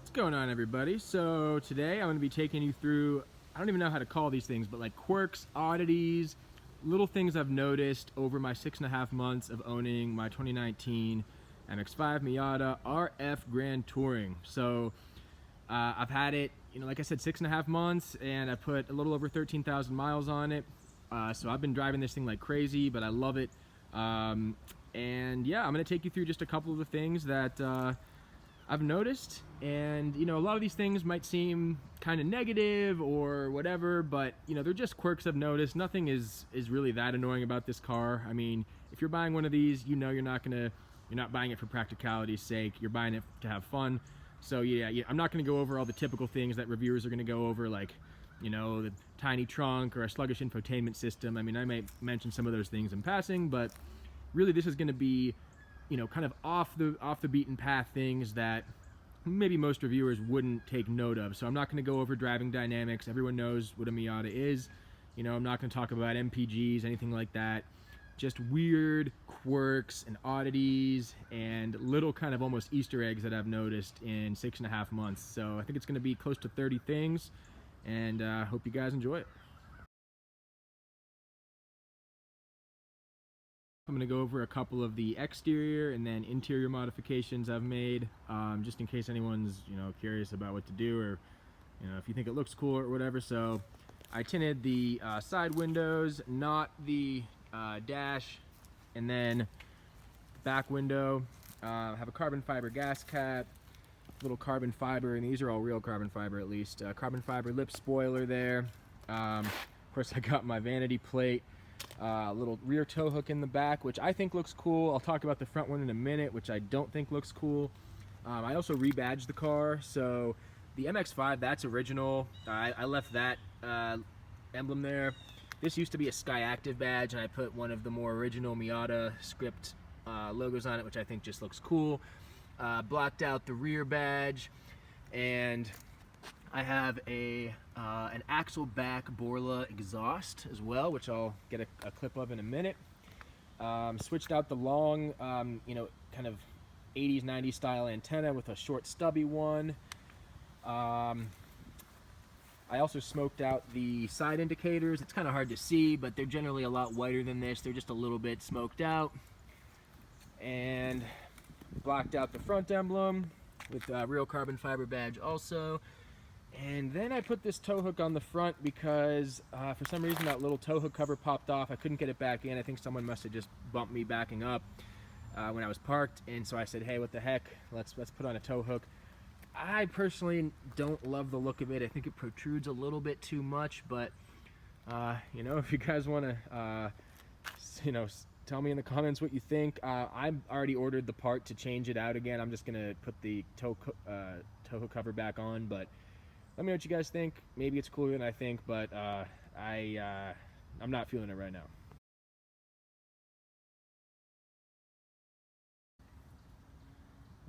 What's going on, everybody? So today I'm going to be taking you through, I don't even know how to call these things, but like quirks, oddities, little things I've noticed over my 6.5 months of owning my 2019 MX-5 Miata RF Grand Touring. So I've had it, like I said, 6.5 months, and I put a little over 13,000 miles on it. So I've been driving this thing like crazy, but I love it. And yeah, I'm going to take you through just a couple of the things that I've noticed. And a lot of these things might seem kind of negative or whatever, but they're just quirks I've noticed. Nothing is really that annoying about this car. I mean, if you're buying one of these, you're not buying it for practicality's sake. You're buying it to have fun. So yeah, I'm not going to go over all the typical things that reviewers are going to go over, like the tiny trunk or a sluggish infotainment system. I mean, I might mention some of those things in passing, but really this is going to be kind of off the beaten path things that maybe most reviewers wouldn't take note of. So I'm not going to go over driving dynamics. Everyone knows what a Miata is. I'm not going to talk about MPGs, anything like that. Just weird quirks and oddities and little kind of almost Easter eggs that I've noticed in 6.5 months. So I think it's going to be close to 30 things, and I hope you guys enjoy it. I'm going to go over a couple of the exterior and then interior modifications I've made, just in case anyone's curious about what to do, or if you think it looks cool or whatever. So I tinted the side windows, not the dash, and then back window. Have a carbon fiber gas cap, little carbon fiber, and these are all real carbon fiber at least. Carbon fiber lip spoiler there. Of course, I got my vanity plate. Little rear tow hook in the back, which I think looks cool. I'll talk about the front one in a minute, which I don't think looks cool. I also rebadged the car, so the MX-5, that's original. I left that emblem there. This used to be a Skyactiv badge, and I put one of the more original Miata script logos on it, which I think just looks cool. Blocked out the rear badge, and I have an axle back Borla exhaust as well, which I'll get a clip of in a minute. Switched out the long, kind of 80s, 90s style antenna with a short stubby one. I also smoked out the side indicators. It's kind of hard to see, but they're generally a lot whiter than this. They're just a little bit smoked out. And blocked out the front emblem with a real carbon fiber badge also. And then I put this tow hook on the front because for some reason that little tow hook cover popped off. I couldn't get it back in. I think someone must have just bumped me backing up when I was parked, and so I said, hey, what the heck, let's put on a tow hook. I personally don't love the look of it. I think it protrudes a little bit too much, but if you guys want to tell me in the comments what you think. I've already ordered the part to change it out again. I'm just gonna put the tow hook cover back on, but let me know what you guys think. Maybe it's cooler than I think, but I'm not feeling it right now.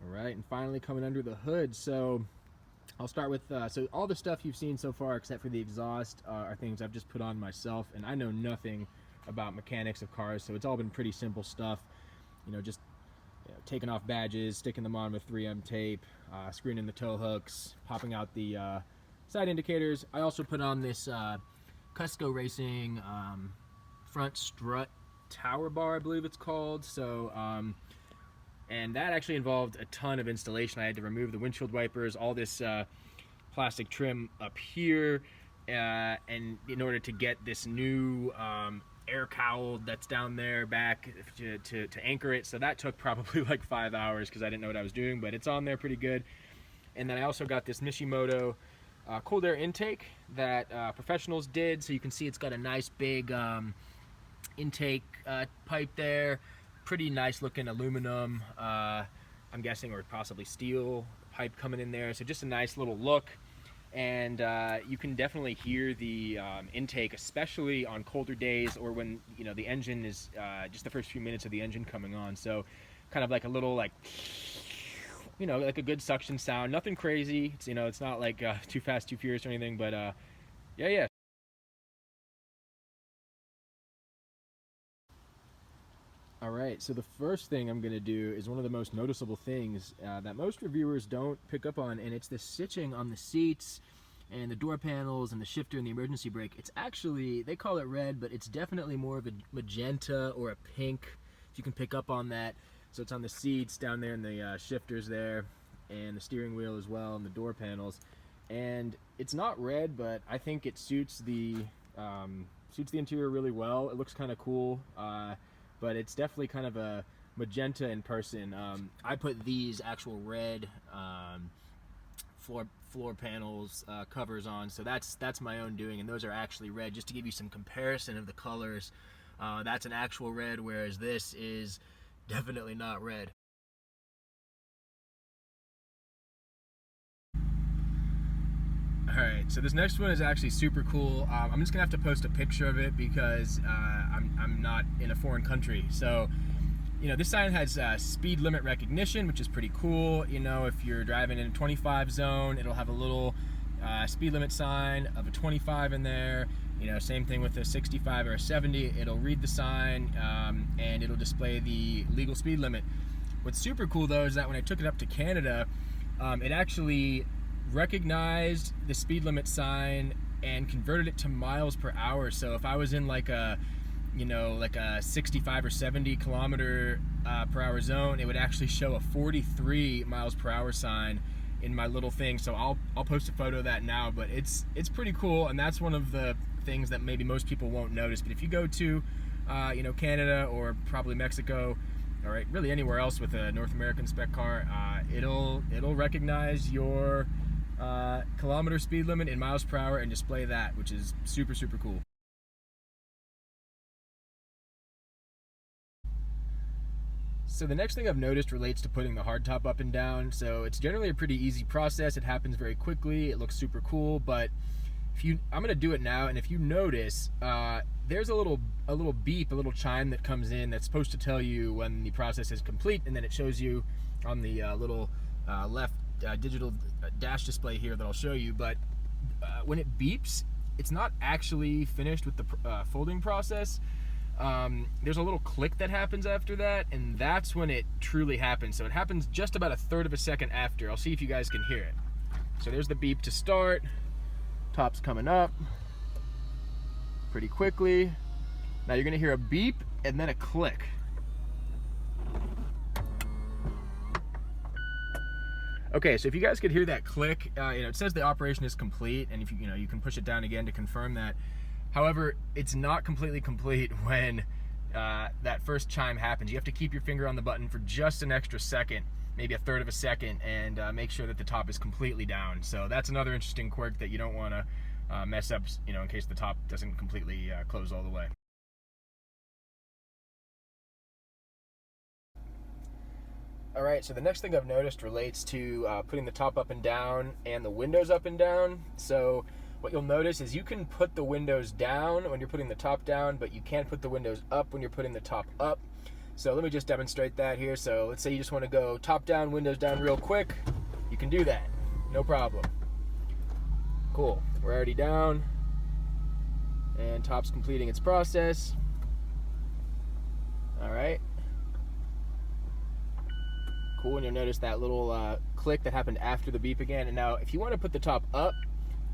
All right, and finally coming under the hood. So I'll start with, so all the stuff you've seen so far except for the exhaust are things I've just put on myself, and I know nothing about mechanics of cars, so it's all been pretty simple stuff. Just taking off badges, sticking them on with 3M tape, screwing in the tow hooks, popping out the side indicators. I also put on this Cusco Racing front strut tower bar, I believe it's called. So and that actually involved a ton of installation. I had to remove the windshield wipers, all this plastic trim up here, and in order to get this new air cowl that's down there back to anchor it. So that took probably like 5 hours because I didn't know what I was doing, but it's on there pretty good. And then I also got this Mishimoto cold air intake that professionals did, so you can see it's got a nice big intake pipe there. Pretty nice looking aluminum, I'm guessing, or possibly steel pipe coming in there. So just a nice little look. And you can definitely hear the intake, especially on colder days or when the engine is just the first few minutes of the engine coming on. So kind of like a little like a good suction sound. Nothing crazy. It's it's not like Too Fast, Too Furious or anything, but yeah. All right, so the first thing I'm going to do is one of the most noticeable things that most reviewers don't pick up on, and it's the stitching on the seats and the door panels and the shifter and the emergency brake. It's actually, they call it red, but it's definitely more of a magenta or a pink, if you can pick up on that. So it's on the seats, down there in the shifters there, and the steering wheel as well, and the door panels. And it's not red, but I think it suits the interior really well. It looks kind of cool, but it's definitely kind of a magenta in person. I put these actual red floor panels covers on, so that's my own doing, and those are actually red, just to give you some comparison of the colors. That's an actual red, whereas this is definitely not red. Alright, so this next one is actually super cool. I'm just gonna have to post a picture of it because I'm not in a foreign country. So, you know, this sign has speed limit recognition, which is pretty cool. You know, if you're driving in a 25 zone, it'll have a little speed limit sign of a 25 in there. You know, same thing with a 65 or a 70. It'll read the sign and it'll display the legal speed limit. What's super cool though is that when I took it up to Canada, it actually recognized the speed limit sign and converted it to miles per hour. So if I was in like a 65 or 70 kilometer per hour zone, it would actually show a 43 miles per hour sign in my little thing. So I'll post a photo of that now, but it's pretty cool, and that's one of the things that maybe most people won't notice. But if you go to Canada or probably Mexico, or really anywhere else with a North American spec car, it'll recognize your kilometer speed limit in miles per hour and display that, which is super cool. So the next thing I've noticed relates to putting the hardtop up and down. So it's generally a pretty easy process. It happens very quickly. It looks super cool, but I'm gonna do it now, and if you notice, there's a little beep, a little chime that comes in that's supposed to tell you when the process is complete, and then it shows you on the little left digital dash display here that I'll show you. But when it beeps, it's not actually finished with the folding process. There's a little click that happens after that, and that's when it truly happens. So it happens just about a third of a second after. I'll see if you guys can hear it. So there's the beep to start. Top's coming up pretty quickly. Now you're gonna hear a beep and then a click. Okay, so if you guys could hear that click, it says the operation is complete, and if you can push it down again to confirm that. However, it's not completely complete when that first chime happens. You have to keep your finger on the button for just an extra second, maybe a third of a second, and make sure that the top is completely down. So that's another interesting quirk that you don't want to mess up, in case the top doesn't completely close all the way. All right, so the next thing I've noticed relates to putting the top up and down and the windows up and down. So what you'll notice is you can put the windows down when you're putting the top down, but you can't put the windows up when you're putting the top up. So let me just demonstrate that here. So let's say you just want to go top down, windows down real quick. You can do that, no problem. Cool, we're already down, and top's completing its process. All right. Cool, and you'll notice that little click that happened after the beep again. And now if you want to put the top up,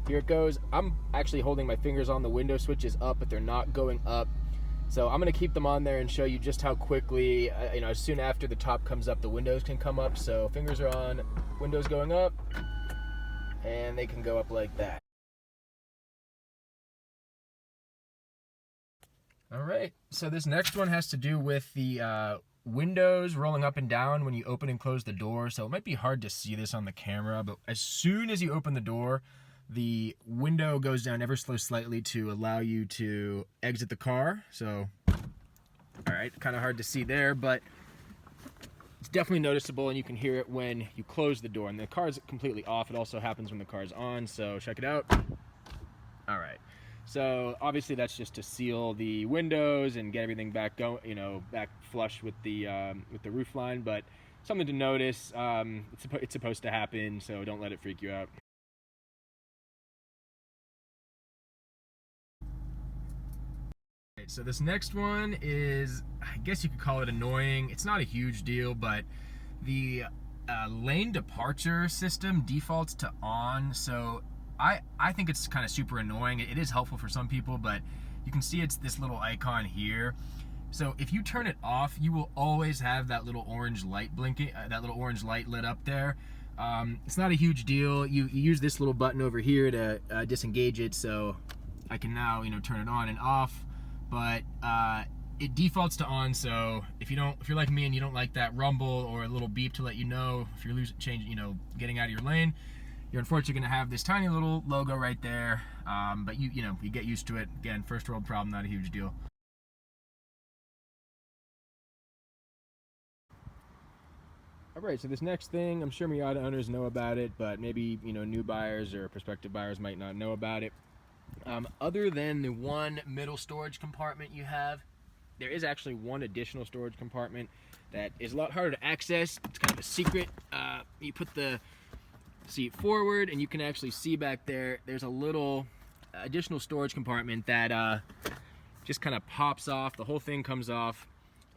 here it goes. I'm actually holding my fingers on the window switches up, but they're not going up. So I'm going to keep them on there and show you just how quickly, as soon after the top comes up, the windows can come up. So fingers are on, windows going up, and they can go up like that. All right, so this next one has to do with the windows rolling up and down when you open and close the door. So it might be hard to see this on the camera, but as soon as you open the door, the window goes down ever so slightly to allow you to exit the car. So, all right, kind of hard to see there, but it's definitely noticeable, and you can hear it when you close the door. And the car is completely off. It also happens when the car is on, so check it out. All right. So obviously that's just to seal the windows and get everything back back flush with the roof line. But something to notice. It's supposed to happen, so don't let it freak you out. Alright, so this next one is, I guess you could call it annoying. It's not a huge deal, but the lane departure system defaults to on, so I think it's kind of super annoying. It is helpful for some people, but you can see it's this little icon here. So if you turn it off, you will always have that little orange light blinking, that little orange light lit up there. It's not a huge deal. You use this little button over here to disengage it, so I can now, turn it on and off. But it defaults to on, so if you're like me and you don't like that rumble or a little beep to let you know if you're getting out of your lane, you're unfortunately going to have this tiny little logo right there. But you get used to it. Again, first world problem, not a huge deal. Alright, so this next thing, I'm sure Miata owners know about it, but maybe, new buyers or prospective buyers might not know about it. Other than the one middle storage compartment you have, there is actually one additional storage compartment that is a lot harder to access. It's kind of a secret. You put the seat forward and you can actually see back there, there's a little additional storage compartment that just kind of pops off. The whole thing comes off,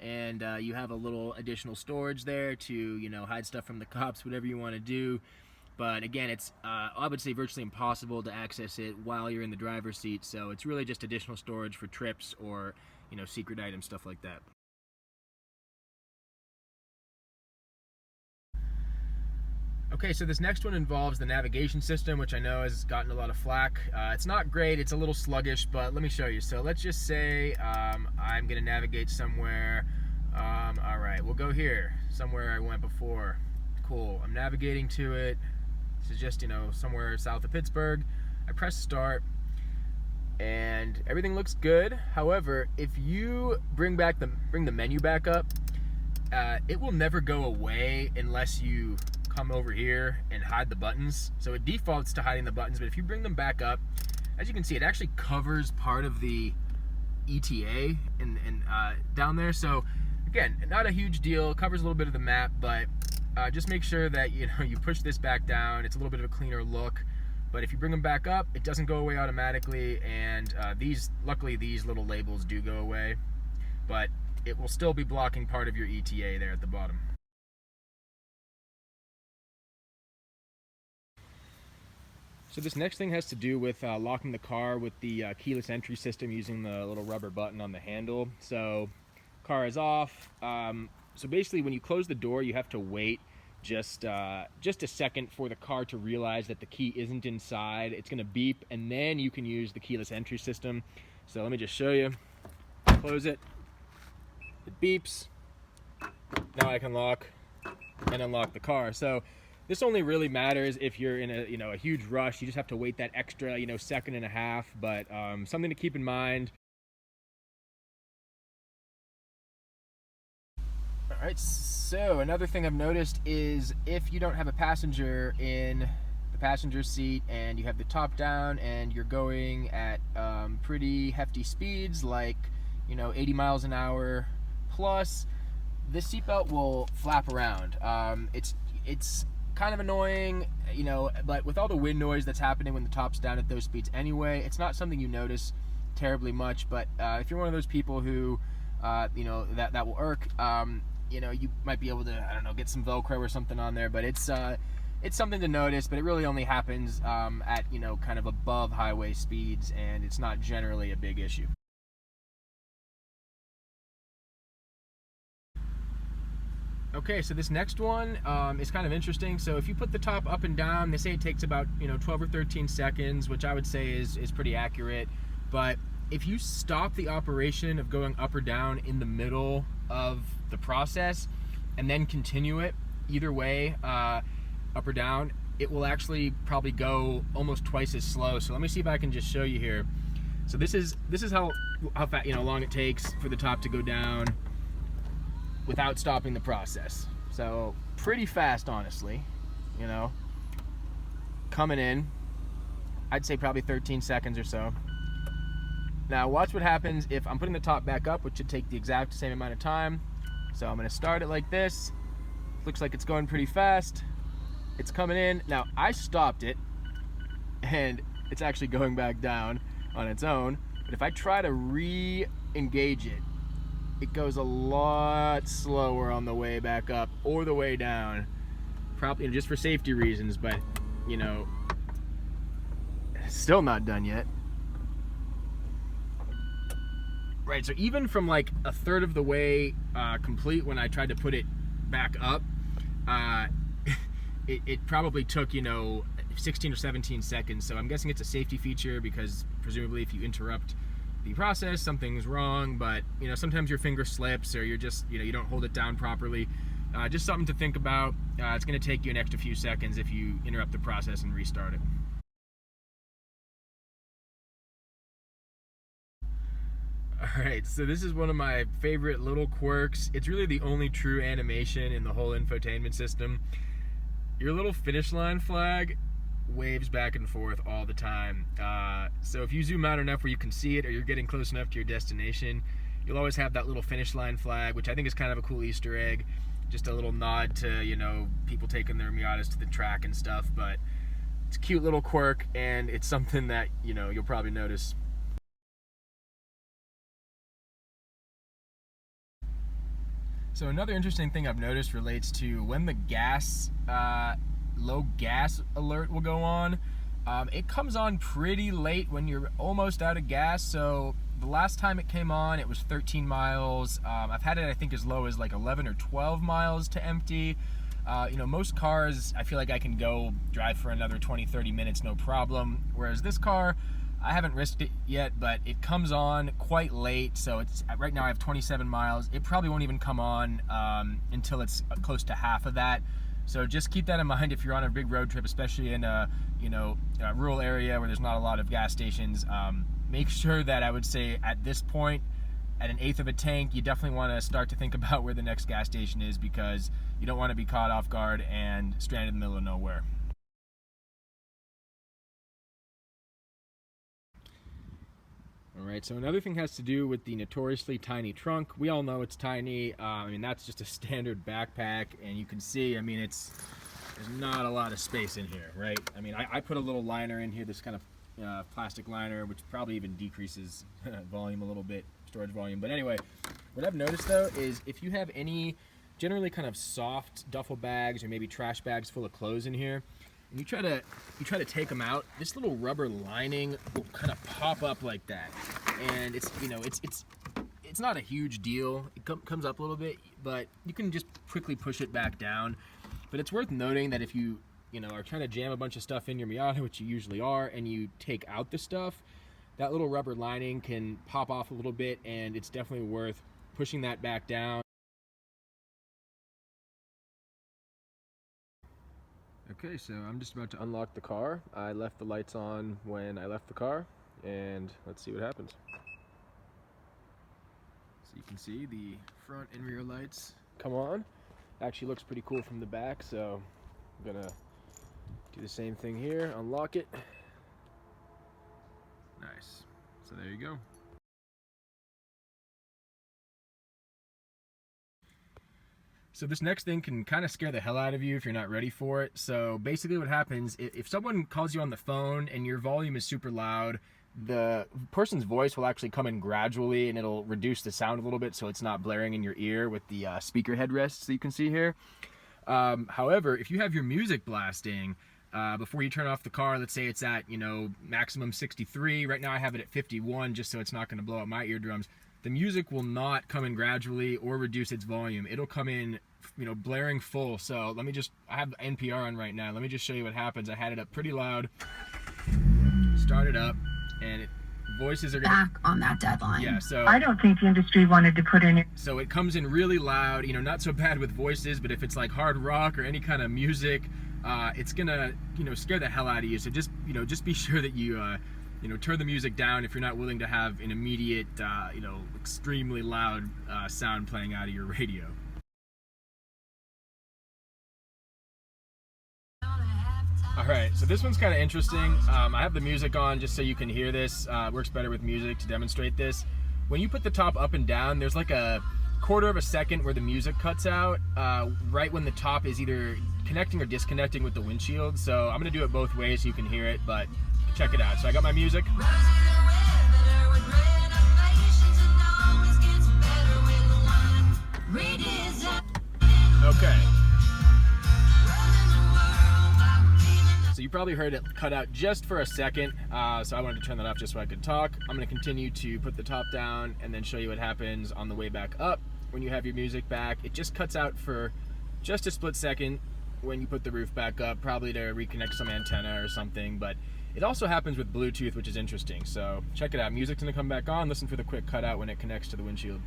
and you have a little additional storage there to hide stuff from the cops, whatever you want to do. But again, it's I would say virtually impossible to access it while you're in the driver's seat, so it's really just additional storage for trips or secret items, stuff like that. Okay, so this next one involves the navigation system, which I know has gotten a lot of flack. It's not great, it's a little sluggish, but let me show you. So let's just say I'm gonna navigate somewhere. All right, we'll go here, somewhere I went before. Cool, I'm navigating to it. This is just, somewhere south of Pittsburgh. I press start, and everything looks good. However, if you bring the menu back up, it will never go away unless you come over here and hide the buttons. So it defaults to hiding the buttons, but if you bring them back up, as you can see, it actually covers part of the ETA and down there. So again, not a huge deal. It covers a little bit of the map, but just make sure that you push this back down. It's a little bit of a cleaner look. But if you bring them back up, it doesn't go away automatically, and luckily these little labels do go away, but it will still be blocking part of your ETA there at the bottom. So this next thing has to do with locking the car with the keyless entry system using the little rubber button on the handle. So car is off. So basically when you close the door, you have to wait just a second for the car to realize that the key isn't inside. It's going to beep, and then you can use the keyless entry system. So let me just show you. Close it. It beeps. Now I can lock and unlock the car. So this only really matters if you're in a huge rush. You just have to wait that extra second and a half, but something to keep in mind. All right, so another thing I've noticed is if you don't have a passenger in the passenger seat and you have the top down and you're going at pretty hefty speeds, like 80 miles an hour plus, this seatbelt will flap around. It's kind of annoying, but with all the wind noise that's happening when the top's down at those speeds anyway, it's not something you notice terribly much. But if you're one of those people who that will irk, you might be able to, I don't know, get some Velcro or something on there, but it's something to notice. But it really only happens at kind of above highway speeds, and it's not generally a big issue. Okay, so this next one is kind of interesting. So if you put the top up and down, they say it takes about 12 or 13 seconds, which I would say is pretty accurate. But if you stop the operation of going up or down in the middle of the process and then continue it either way, up or down, it will actually probably go almost twice as slow. So let me see if I can just show you here. So this is how fast, long it takes for the top to go down without stopping the process. So pretty fast, honestly, coming in, I'd say probably 13 seconds or so. Now watch what happens if I'm putting the top back up, which should take the exact same amount of time. So I'm gonna start it like this. Looks like it's going pretty fast. It's coming in. Now I stopped it and it's actually going back down on its own. But if I try to engage it, it goes a lot slower on the way back up or the way down. Probably just for safety reasons, but you know, still not done yet. Right, so even from like a third of the way complete when I tried to put it back up, it probably took, you know, 16 or 17 seconds. So I'm guessing it's a safety feature because presumably if you interrupt the process, something's wrong. But you know, sometimes your finger slips or you're just, you know, you don't hold it down properly. Just something to think about. It's going to take you an extra few seconds if you interrupt the process and restart it. Alright, so this is one of my favorite little quirks. It's really the only true animation in the whole infotainment system. Your little finish line flag waves back and forth all the time. So if you zoom out enough where you can see it or you're getting close enough to your destination, you'll always have that little finish line flag, which I think is kind of a cool Easter egg. Just a little nod to, you know, people taking their Miatas to the track and stuff, but it's a cute little quirk and it's something that, you know, you'll probably notice. So another interesting thing I've noticed relates to when the gas, low gas alert will go on. It comes on pretty late when you're almost out of gas. So the last time it came on, it was 13 miles. I've had it, I think, as low as like 11 or 12 miles to empty. You know, most cars, I feel like I can go drive for another 20, 30 minutes, no problem. Whereas this car, I haven't risked it yet, but it comes on quite late. So it's right now I have 27 miles. It probably won't even come on until it's close to half of that. So just keep that in mind if you're on a big road trip, especially in a, you know, a rural area where there's not a lot of gas stations. Make sure that, I would say, at this point, at 1/8 of a tank, you definitely want to start to think about where the next gas station is, because you don't want to be caught off guard and stranded in the middle of nowhere. Alright, so another thing has to do with the notoriously tiny trunk. We all know it's tiny. I mean, that's just a standard backpack, and you can see, I mean, there's not a lot of space in here, right? I mean, I put a little liner in here, this kind of plastic liner, which probably even decreases volume a little bit, storage volume. But anyway, what I've noticed though is if you have any generally kind of soft duffel bags or maybe trash bags full of clothes in here, and you try to take them out, this little rubber lining will kind of pop up like that. And it's, you know, it's not a huge deal. It comes up a little bit, but you can just quickly push it back down. But it's worth noting that if you know, are trying to jam a bunch of stuff in your Miata, which you usually are, and you take out the stuff, that little rubber lining can pop off a little bit, and it's definitely worth pushing that back down. Okay, so I'm just about to unlock the car. I left the lights on when I left the car, and let's see what happens. So you can see the front and rear lights come on. Actually looks pretty cool from the back, so I'm gonna do the same thing here, unlock it. Nice. So there you go. So this next thing can kind of scare the hell out of you if you're not ready for it. So basically what happens, if someone calls you on the phone and your volume is super loud, the person's voice will actually come in gradually and it'll reduce the sound a little bit so it's not blaring in your ear with the speaker headrests that you can see here. However, if you have your music blasting before you turn off the car, let's say it's at, you know, maximum 63, right now I have it at 51 just so it's not going to blow out my eardrums. The music will not come in gradually or reduce its volume. It'll come in, you know, blaring full. So let me just, I have NPR on right now. Let me just show you what happens. I had it up pretty loud, start it up, and voices are back on that deadline. Yeah, so I don't think the industry wanted to put in it. So it comes in really loud, you know, not so bad with voices, but if it's like hard rock or any kind of music, it's gonna, you know, scare the hell out of you. So just, you know, just be sure that you, you know, turn the music down if you're not willing to have an immediate, you know, extremely loud sound playing out of your radio. Alright, so this one's kind of interesting. I have the music on just so you can hear this. It works better with music to demonstrate this. When you put the top up and down, there's like a 1/4 of a second where the music cuts out, right when the top is either connecting or disconnecting with the windshield. So I'm going to do it both ways so you can hear it, but check it out. So I got my music. Okay. So you probably heard it cut out just for a second, so I wanted to turn that off just so I could talk. I'm going to continue to put the top down and then show you what happens on the way back up when you have your music back. It just cuts out for just a split second when you put the roof back up, probably to reconnect some antenna or something, but it also happens with Bluetooth, which is interesting. So check it out. Music's going to come back on. Listen for the quick cutout when it connects to the windshield.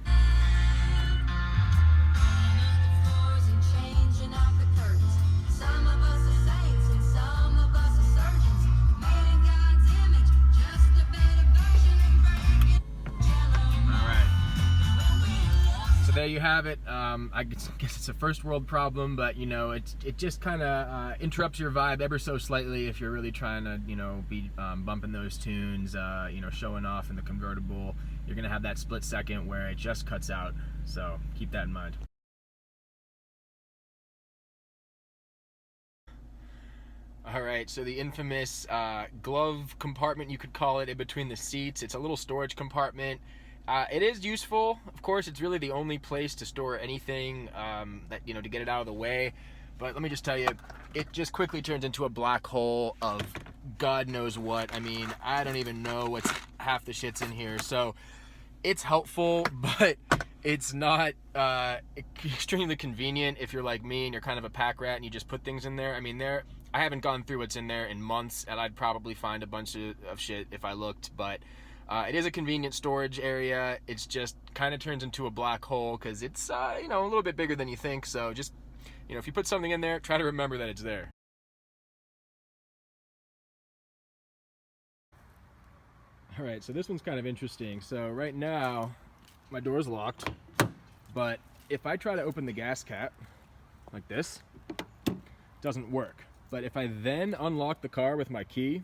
So there you have it. I guess it's a first world problem, but you know, it just kind of interrupts your vibe ever so slightly if you're really trying to, you know, be bumping those tunes, you know, showing off in the convertible. You're gonna have that split second where it just cuts out. So keep that in mind. All right, so the infamous glove compartment, you could call it, in between the seats. It's a little storage compartment. It is useful. Of course, it's really the only place to store anything that, you know, to get it out of the way. But let me just tell you, it just quickly turns into a black hole of God knows what. I mean, I don't even know what's half the shit's in here. So it's helpful, but it's not extremely convenient if you're like me and you're kind of a pack rat and you just put things in there. I mean, I haven't gone through what's in there in months, and I'd probably find a bunch of shit if I looked, but it is a convenient storage area. It's just kind of turns into a black hole because it's, you know, a little bit bigger than you think. So just, you know, if you put something in there, try to remember that it's there. All right, so this one's kind of interesting. So right now, my door's locked, but if I try to open the gas cap like this, it doesn't work. But if I then unlock the car with my key,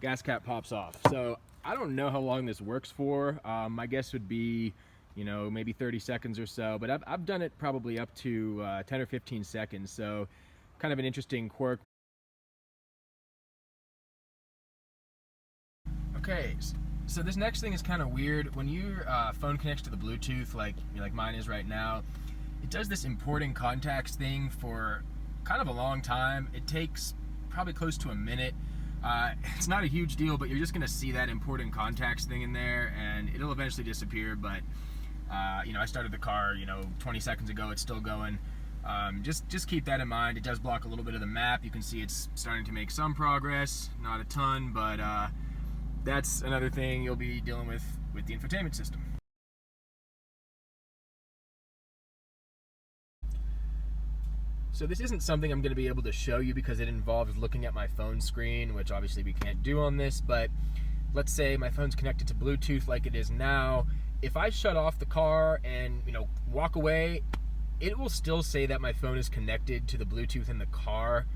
gas cap pops off. So I don't know how long this works for. My guess would be, you know, maybe 30 seconds or so, but I've done it probably up to 10 or 15 seconds. So kind of an interesting quirk. Okay, so this next thing is kind of weird. When your phone connects to the Bluetooth, like mine is right now, it does this importing contacts thing for kind of a long time. It takes probably close to a minute. It's not a huge deal, but you're just gonna see that important contacts thing in there, and it'll eventually disappear. But you know, I started the car, you know, 20 seconds ago. It's still going. Just keep that in mind. It does block a little bit of the map. You can see it's starting to make some progress, not a ton, but that's another thing you'll be dealing with the infotainment system. So this isn't something I'm going to be able to show you because it involves looking at my phone screen, which obviously we can't do on this, but let's say my phone's connected to Bluetooth like it is now. If I shut off the car and, you know, walk away, it will still say that my phone is connected to the Bluetooth in the car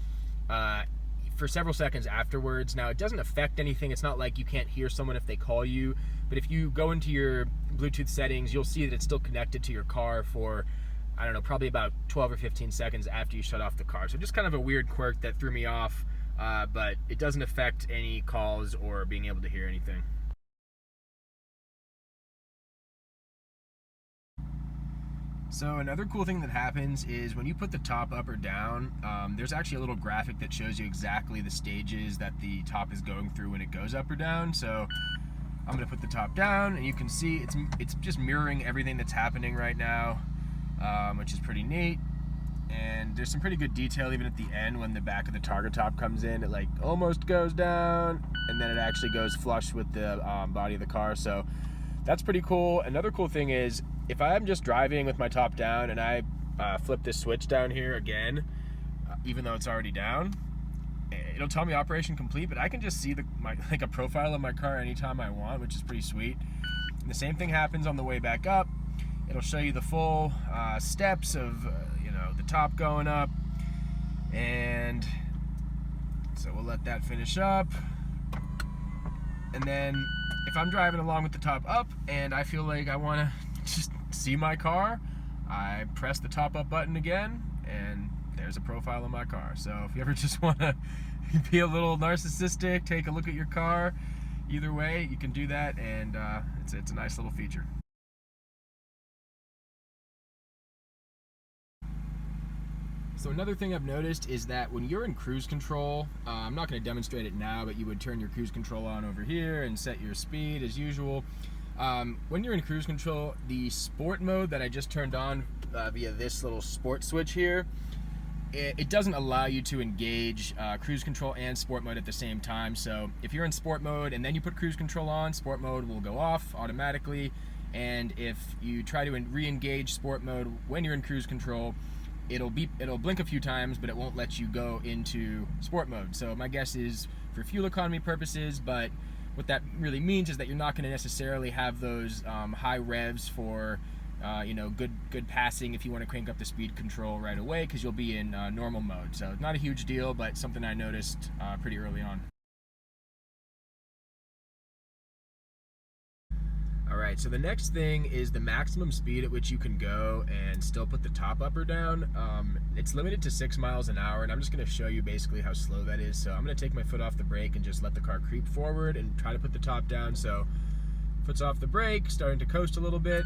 for several seconds afterwards. Now, it doesn't affect anything. It's not like you can't hear someone if they call you, but if you go into your Bluetooth settings, you'll see that it's still connected to your car for, I don't know, probably about 12 or 15 seconds after you shut off the car. So just kind of a weird quirk that threw me off, but it doesn't affect any calls or being able to hear anything. So another cool thing that happens is when you put the top up or down, there's actually a little graphic that shows you exactly the stages that the top is going through when it goes up or down. So I'm gonna put the top down, and you can see it's just mirroring everything that's happening right now, which is pretty neat. And there's some pretty good detail even at the end when the back of the target top comes in. It like almost goes down, and then it actually goes flush with the body of the car. So that's pretty cool. Another cool thing is, if I'm just driving with my top down and I flip this switch down here again, even though it's already down, it'll tell me operation complete, but I can just see like a profile of my car anytime I want, which is pretty sweet. And the same thing happens on the way back up. It'll show you the full steps of you know, the top going up, and so we'll let that finish up. And then if I'm driving along with the top up and I feel like I want to just see my car, I press the top up button again, and there's a profile of my car. So if you ever just want to be a little narcissistic, take a look at your car, either way, you can do that, and it's a nice little feature. So another thing I've noticed is that when you're in cruise control, I'm not going to demonstrate it now, but you would turn your cruise control on over here and set your speed as usual. When you're in cruise control, the sport mode that I just turned on via this little sport switch here, it doesn't allow you to engage cruise control and sport mode at the same time. So if you're in sport mode and then you put cruise control on, sport mode will go off automatically. And if you try to re-engage sport mode when you're in cruise control, it'll blink a few times, but it won't let you go into sport mode. So my guess is for fuel economy purposes, but what that really means is that you're not going to necessarily have those high revs for good passing if you want to crank up the speed control right away, because you'll be in normal mode. So not a huge deal, but something I noticed pretty early on. Alright, so the next thing is the maximum speed at which you can go and still put the top up or down. It's limited to 6 miles an hour, and I'm just going to show you basically how slow that is. So I'm going to take my foot off the brake and just let the car creep forward and try to put the top down. So foot's off the brake, starting to coast a little bit.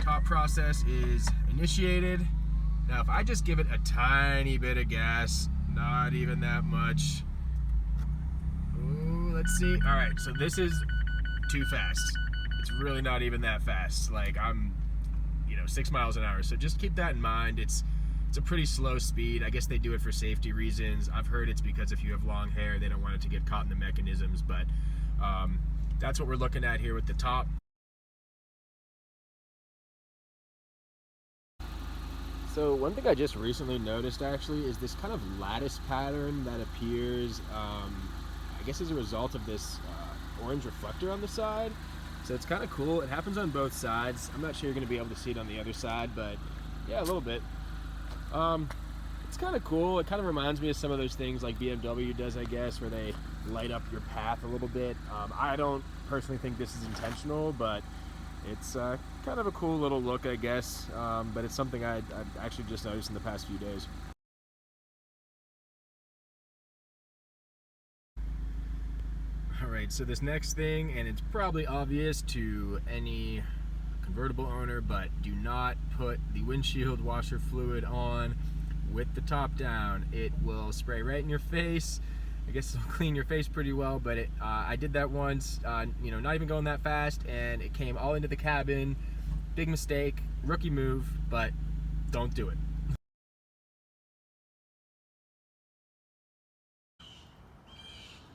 Top process is initiated. Now if I just give it a tiny bit of gas, not even that much. Ooh, let's see. Alright, so this is too fast. It's really not even that fast. Like I'm 6 miles an hour. So just keep that in mind. It's a pretty slow speed. I guess they do it for safety reasons. I've heard it's because if you have long hair, they don't want it to get caught in the mechanisms, but that's what we're looking at here with the top. So one thing I just recently noticed actually is this kind of lattice pattern that appears, I guess as a result of this orange reflector on the side. So it's kind of cool. It happens on both sides. I'm not sure you're going to be able to see it on the other side, but yeah, a little bit. It's kind of cool. It kind of reminds me of some of those things like BMW does, I guess, where they light up your path a little bit. I don't personally think this is intentional, but it's kind of a cool little look, I guess. But it's something I've actually just noticed in the past few days. Alright, so this next thing, and it's probably obvious to any convertible owner, but do not put the windshield washer fluid on with the top down. It will spray right in your face. I guess it'll clean your face pretty well, but I did that once, not even going that fast, and it came all into the cabin. Big mistake, rookie move, but don't do it.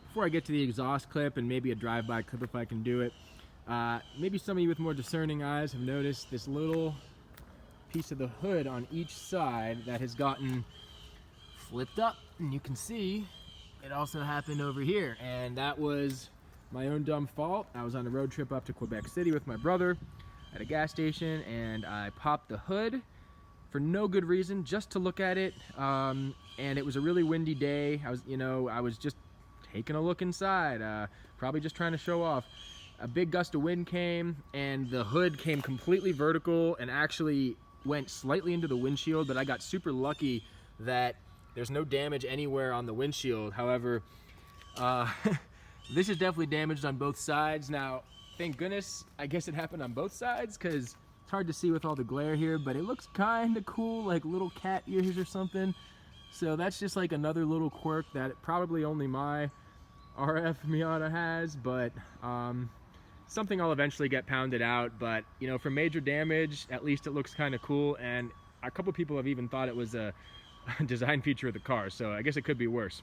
Before I get to the exhaust clip and maybe a drive-by clip if I can do it, maybe some of you with more discerning eyes have noticed this little piece of the hood on each side that has gotten flipped up, and you can see it also happened over here, and that was my own dumb fault. I was on a road trip up to Quebec City with my brother at a gas station, and I popped the hood for no good reason, just to look at it, and it was a really windy day. I was just taking a look inside, probably just trying to show off. A big gust of wind came, and the hood came completely vertical and actually went slightly into the windshield, but I got super lucky that there's no damage anywhere on the windshield. However, this is definitely damaged on both sides. Now, thank goodness, I guess it happened on both sides, because it's hard to see with all the glare here, but it looks kind of cool, like little cat ears or something. So that's just like another little quirk that probably only my RF Miata has, but something I'll eventually get pounded out. But for major damage, at least it looks kind of cool, and a couple people have even thought it was a design feature of the car, so I guess it could be worse.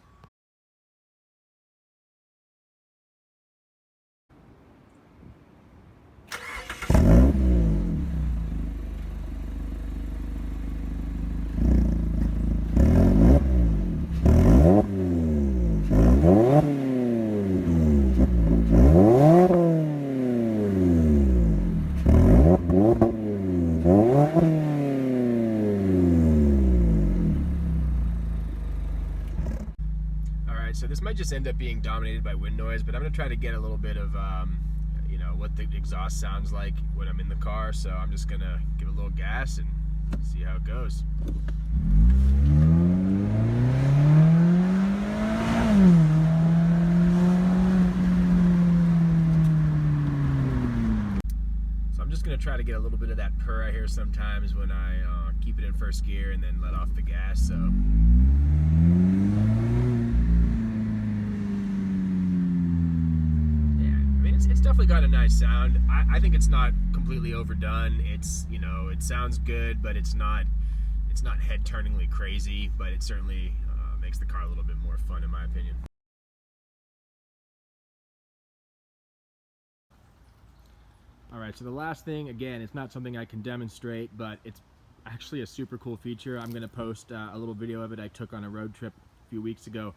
So this might just end up being dominated by wind noise, but I'm going to try to get a little bit of, what the exhaust sounds like when I'm in the car. So I'm just going to give it a little gas and see how it goes. So I'm just going to try to get a little bit of that purr I hear sometimes when I keep it in first gear and then let off the gas. So yeah, I mean it's definitely got a nice sound. I think it's not completely overdone. It's, you know, it sounds good, but it's not head-turningly crazy, but it certainly makes the car a little bit more fun in my opinion. All right, so the last thing, again, it's not something I can demonstrate, but it's actually a super cool feature. I'm gonna post a little video of it I took on a road trip a few weeks ago.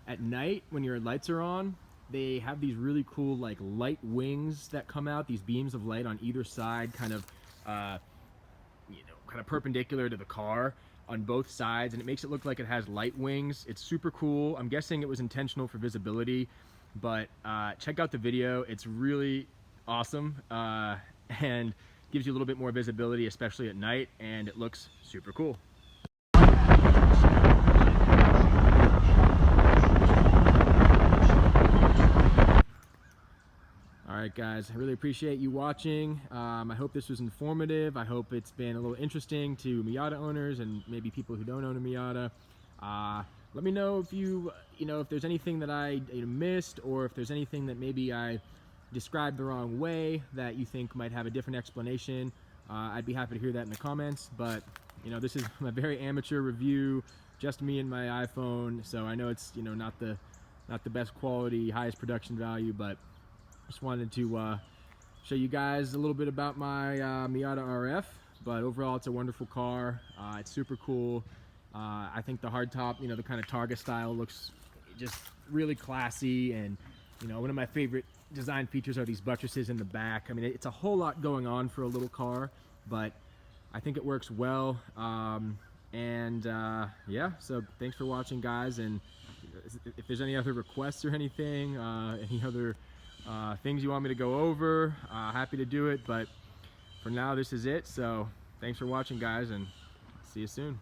At night, when your lights are on, they have these really cool like light wings that come out, these beams of light on either side, kind of perpendicular to the car on both sides, and it makes it look like it has light wings. It's super cool. I'm guessing it was intentional for visibility, but check out the video. It's really awesome and gives you a little bit more visibility, especially at night, and it looks super cool. Alright guys, I really appreciate you watching. I hope this was informative. I hope it's been a little interesting to Miata owners and maybe people who don't own a Miata. Let me know if if there's anything that I missed, or if there's anything that maybe I described the wrong way that you think might have a different explanation. I'd be happy to hear that in the comments, but this is my very amateur review, just me and my iPhone, so I know it's not the best quality, highest production value, but just wanted to show you guys a little bit about my Miata RF. But overall, it's a wonderful car. It's super cool. I think the hardtop, the kind of Targa style, looks just really classy. And one of my favorite design features are these buttresses in the back. I mean, it's a whole lot going on for a little car, but I think it works well. Yeah, so thanks for watching, guys. And if there's any other requests or anything, any other things you want me to go over, happy to do it, but for now this is it. So thanks for watching, guys, and see you soon.